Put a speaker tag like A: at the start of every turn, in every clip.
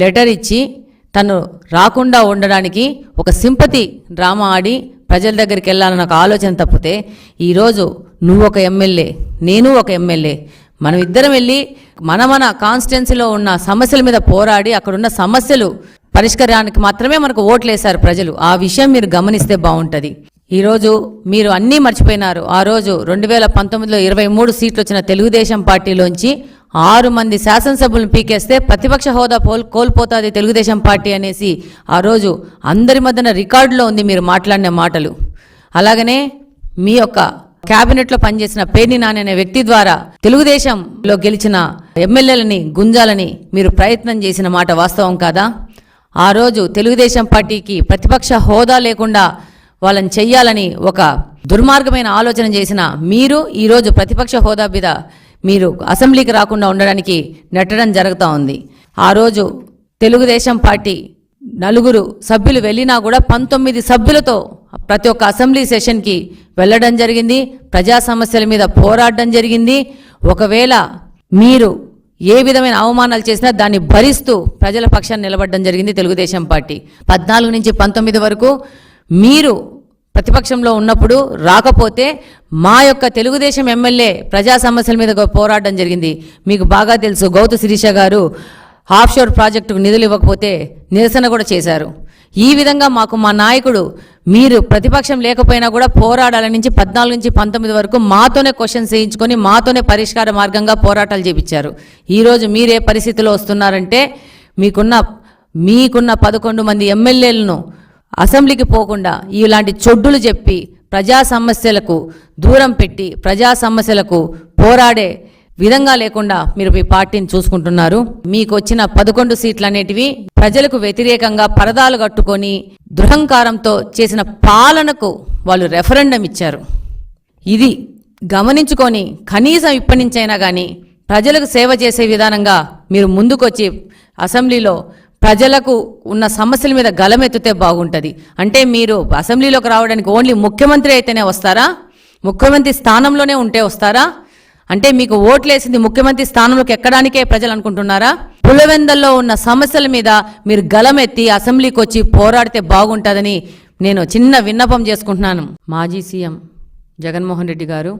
A: Letter ఇచ్చి తను రాకుండా ఉండడానికి ఒక సింపతి డ్రామా ఆడి ప్రజల దగ్గరికి వెళ్ళాలన్న ఒక ఆలోచన తప్పితే ఈరోజు నువ్వు ఒక ఎమ్మెల్యే, నేను ఒక ఎమ్మెల్యే, మనం ఇద్దరం వెళ్ళి మన కాన్స్టిట్యున్సీలో ఉన్న సమస్యల మీద పోరాడి అక్కడున్న సమస్యలు పరిష్కారానికి మాత్రమే మనకు ఓట్లు వేశారు ప్రజలు. ఆ విషయం మీరు గమనిస్తే బాగుంటుంది. ఈరోజు మీరు అన్నీ మర్చిపోయినారు. ఆ రోజు 2019లో 23 సీట్లు వచ్చిన తెలుగుదేశం పార్టీలోంచి 6 మంది శాసనసభ్యులను పీకేస్తే ప్రతిపక్ష హోదా కోల్పోతుంది తెలుగుదేశం పార్టీ అనేసి ఆ రోజు అందరి మధ్యన రికార్డులో ఉంది మీరు మాట్లాడిన మాటలు. అలాగనే మీ యొక్క క్యాబినెట్లో పనిచేసిన పేర్ని నాని అనే వ్యక్తి ద్వారా తెలుగుదేశంలో గెలిచిన ఎమ్మెల్యేలని గుంజాలని మీరు ప్రయత్నం చేసిన మాట వాస్తవం కాదా? ఆ రోజు తెలుగుదేశం పార్టీకి ప్రతిపక్ష హోదా లేకుండా వాళ్ళని చెయ్యాలని ఒక దుర్మార్గమైన ఆలోచన చేసిన మీరు ఈరోజు ప్రతిపక్ష హోదా మీద మీరు అసెంబ్లీకి రాకుండా ఉండడానికి నెట్టడం జరుగుతూ ఉంది. ఆ రోజు తెలుగుదేశం పార్టీ 4 సభ్యులు వెళ్ళినా కూడా 19 సభ్యులతో ప్రతి ఒక్క అసెంబ్లీ సెషన్కి వెళ్ళడం జరిగింది. ప్రజా సమస్యల మీద పోరాడడం జరిగింది. ఒకవేళ మీరు ఏ విధమైన అవమానాలు చేసినా దాన్ని భరిస్తూ ప్రజల పక్షాన్ని నిలబడడం జరిగింది తెలుగుదేశం పార్టీ. 14 నుంచి 19 వరకు మీరు ప్రతిపక్షంలో ఉన్నప్పుడు రాకపోతే మా యొక్క తెలుగుదేశం ఎమ్మెల్యే ప్రజా సమస్యల మీద పోరాడడం జరిగింది. మీకు బాగా తెలుసు, గౌతు శిరీష గారు ఆఫ్షోర్ ప్రాజెక్టుకు నిధులు ఇవ్వకపోతే నిరసన కూడా చేశారు. ఈ విధంగా మాకు మా నాయకుడు మీరు ప్రతిపక్షం లేకపోయినా కూడా పోరాడాల నుంచి 14 నుంచి 19 వరకు మాతోనే క్వశ్చన్స్ వేయించుకొని మాతోనే పరిష్కార మార్గంగా పోరాటాలు చేపించారు. ఈరోజు మీరే పరిస్థితిలో వస్తున్నారంటే మీకున్న 11 మంది ఎమ్మెల్యేలను అసెంబ్లీకి పోకుండా ఇలాంటి చొడ్డులు చెప్పి ప్రజా సమస్యలకు దూరం పెట్టి ప్రజా సమస్యలకు పోరాడే విధంగా లేకుండా మీరు ఈ పార్టీని చూసుకుంటున్నారు. మీకు వచ్చిన 11 సీట్లు అనేటివి ప్రజలకు వ్యతిరేకంగా పరదాలు కట్టుకొని దురహంకారంతో చేసిన పాలనకు వాళ్ళు రెఫరెండం ఇచ్చారు. ఇది గమనించుకొని కనీసం ఇప్పటి నుంచైనా కానీ ప్రజలకు సేవ చేసే విధానంగా మీరు ముందుకొచ్చి అసెంబ్లీలో ప్రజలకు ఉన్న సమస్యల మీద గలమెత్తితే బాగుంటుంది. అంటే మీరు అసెంబ్లీలోకి రావడానికి ఓన్లీ ముఖ్యమంత్రి అయితేనే వస్తారా? ముఖ్యమంత్రి స్థానంలోనే ఉంటే వస్తారా? అంటే మీకు ఓట్లేసింది ముఖ్యమంత్రి స్థానంలోకి ఎక్కడానికే ప్రజలు అనుకుంటున్నారా? పులివెందల్లో ఉన్న సమస్యల మీద మీరు గలమెత్తి అసెంబ్లీకి వచ్చి పోరాడితే బాగుంటుందని నేను చిన్న విన్నపం చేసుకుంటున్నాను. మాజీ సీఎం జగన్మోహన్ రెడ్డి గారు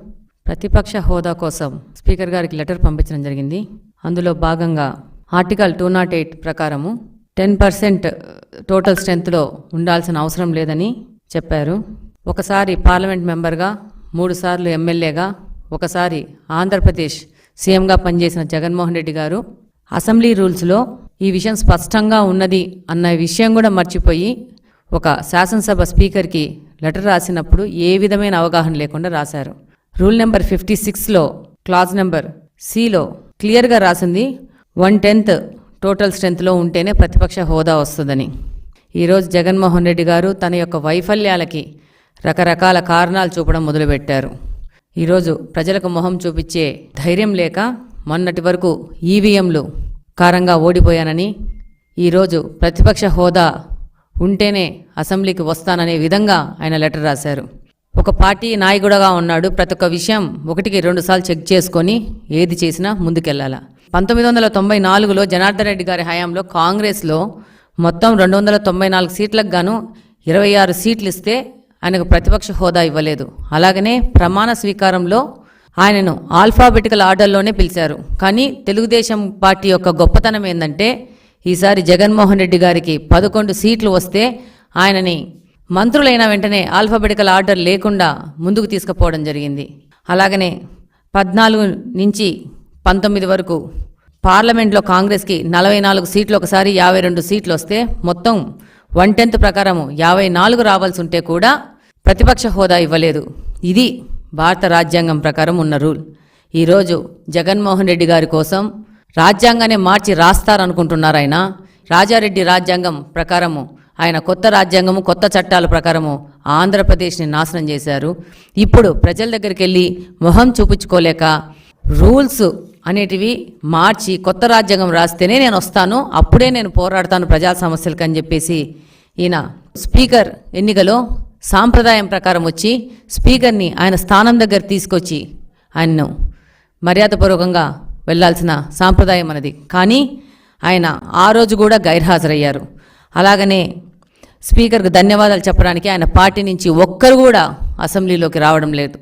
A: ప్రతిపక్ష హోదా కోసం స్పీకర్ గారికి లెటర్ పంపించడం జరిగింది. అందులో భాగంగా ఆర్టికల్ 208 ప్రకారము 10% టోటల్ స్ట్రెంత్లో ఉండాల్సిన అవసరం లేదని చెప్పారు. ఒకసారి పార్లమెంట్ మెంబర్గా, 3 సార్లు ఎమ్మెల్యేగా, ఒకసారి ఆంధ్రప్రదేశ్ సీఎంగా పనిచేసిన జగన్మోహన్ రెడ్డి గారు అసెంబ్లీ రూల్స్లో ఈ విషయం స్పష్టంగా ఉన్నది అన్న విషయం కూడా మర్చిపోయి ఒక శాసనసభ స్పీకర్కి లెటర్ రాసినప్పుడు ఏ విధమైన అవగాహన లేకుండా రాశారు. రూల్ నెంబర్ 56లో క్లాజ్ నెంబర్ సిలో క్లియర్గా రాసింది 1/10 టోటల్ స్ట్రెంత్లో ఉంటేనే ప్రతిపక్ష హోదా వస్తుందని. ఈరోజు జగన్మోహన్ రెడ్డి గారు తన యొక్క వైఫల్యాలకి రకరకాల కారణాలు చూపడం మొదలుపెట్టారు. ఈరోజు ప్రజలకు మొహం చూపించే ధైర్యం లేక మొన్నటి వరకు ఈవీఎంలు కారంగా ఓడిపోయానని ఈరోజు ప్రతిపక్ష హోదా ఉంటేనే అసెంబ్లీకి వస్తాననే విధంగా ఆయన లెటర్ రాశారు. ఒక పార్టీ నాయకుడుగా ఉన్నాడు. ప్రతి ఒక్క విషయం 1కి 2 సార్లు చెక్ చేసుకొని ఏది చేసినా ముందుకెళ్లాలా. 1994లో జనార్దన్ రెడ్డి గారి హయాంలో కాంగ్రెస్లో మొత్తం 294 సీట్లకు గాను 26 సీట్లు ఇస్తే ఆయనకు ప్రతిపక్ష హోదా ఇవ్వలేదు. అలాగనే ప్రమాణ స్వీకారంలో ఆయనను ఆల్ఫాబెటికల్ ఆర్డర్లోనే పిలిచారు. కానీ తెలుగుదేశం పార్టీ యొక్క గొప్పతనం ఏంటంటే ఈసారి జగన్మోహన్ రెడ్డి గారికి 11 సీట్లు వస్తే ఆయనని మంత్రులైన వెంటనే ఆల్ఫాబెటికల్ ఆర్డర్ లేకుండా ముందుకు తీసుకుపోవడం జరిగింది. అలాగనే 14 నుంచి 19 వరకు పార్లమెంట్లో కాంగ్రెస్కి 44 సీట్లు, ఒకసారి 52 సీట్లు వస్తే మొత్తం 1/10 ప్రకారం 54 రావాల్సి ఉంటే కూడా ప్రతిపక్ష హోదా ఇవ్వలేదు. ఇది భారత రాజ్యాంగం ప్రకారం ఉన్న రూల్. ఈరోజు జగన్మోహన్ రెడ్డి గారి కోసం రాజ్యాంగాన్ని మార్చి రాస్తారనుకుంటున్నారు. ఆయన రాజారెడ్డి రాజ్యాంగం ప్రకారము ఆయన కొత్త రాజ్యాంగము కొత్త చట్టాల ప్రకారము ఆంధ్రప్రదేశ్ని నాశనం చేశారు. ఇప్పుడు ప్రజల దగ్గరికి వెళ్ళి మొహం చూపించుకోలేక రూల్స్ అనేటివి మార్చి కొత్త రాజ్యాంగం రాస్తేనే నేను వస్తాను, అప్పుడే నేను పోరాడతాను ప్రజా సమస్యలకు అని చెప్పేసి ఈయన స్పీకర్ ఎన్నికలో సాంప్రదాయం ప్రకారం వచ్చి స్పీకర్ని ఆయన స్థానం దగ్గర తీసుకొచ్చి ఆయన్ను మర్యాదపూర్వకంగా వెళ్లాల్సిన సాంప్రదాయం అన్నది. కానీ ఆయన ఆ రోజు కూడా గైర్హాజరయ్యారు. అలాగనే స్పీకర్కు ధన్యవాదాలు చెప్పడానికి ఆయన పార్టీ నుంచి ఒక్కరు కూడా అసెంబ్లీలోకి రావడం లేదు.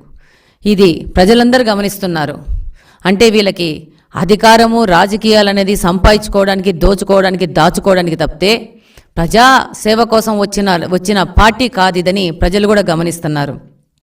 A: ఇది ప్రజలందరూ గమనిస్తున్నారు. అంటే వీళ్ళకి అధికారము రాజకీయాలు సంపాదించుకోవడానికి, దోచుకోవడానికి, దాచుకోవడానికి తప్పితే ప్రజా సేవ కోసం వచ్చిన పార్టీ కాదు ఇదని ప్రజలు కూడా గమనిస్తున్నారు.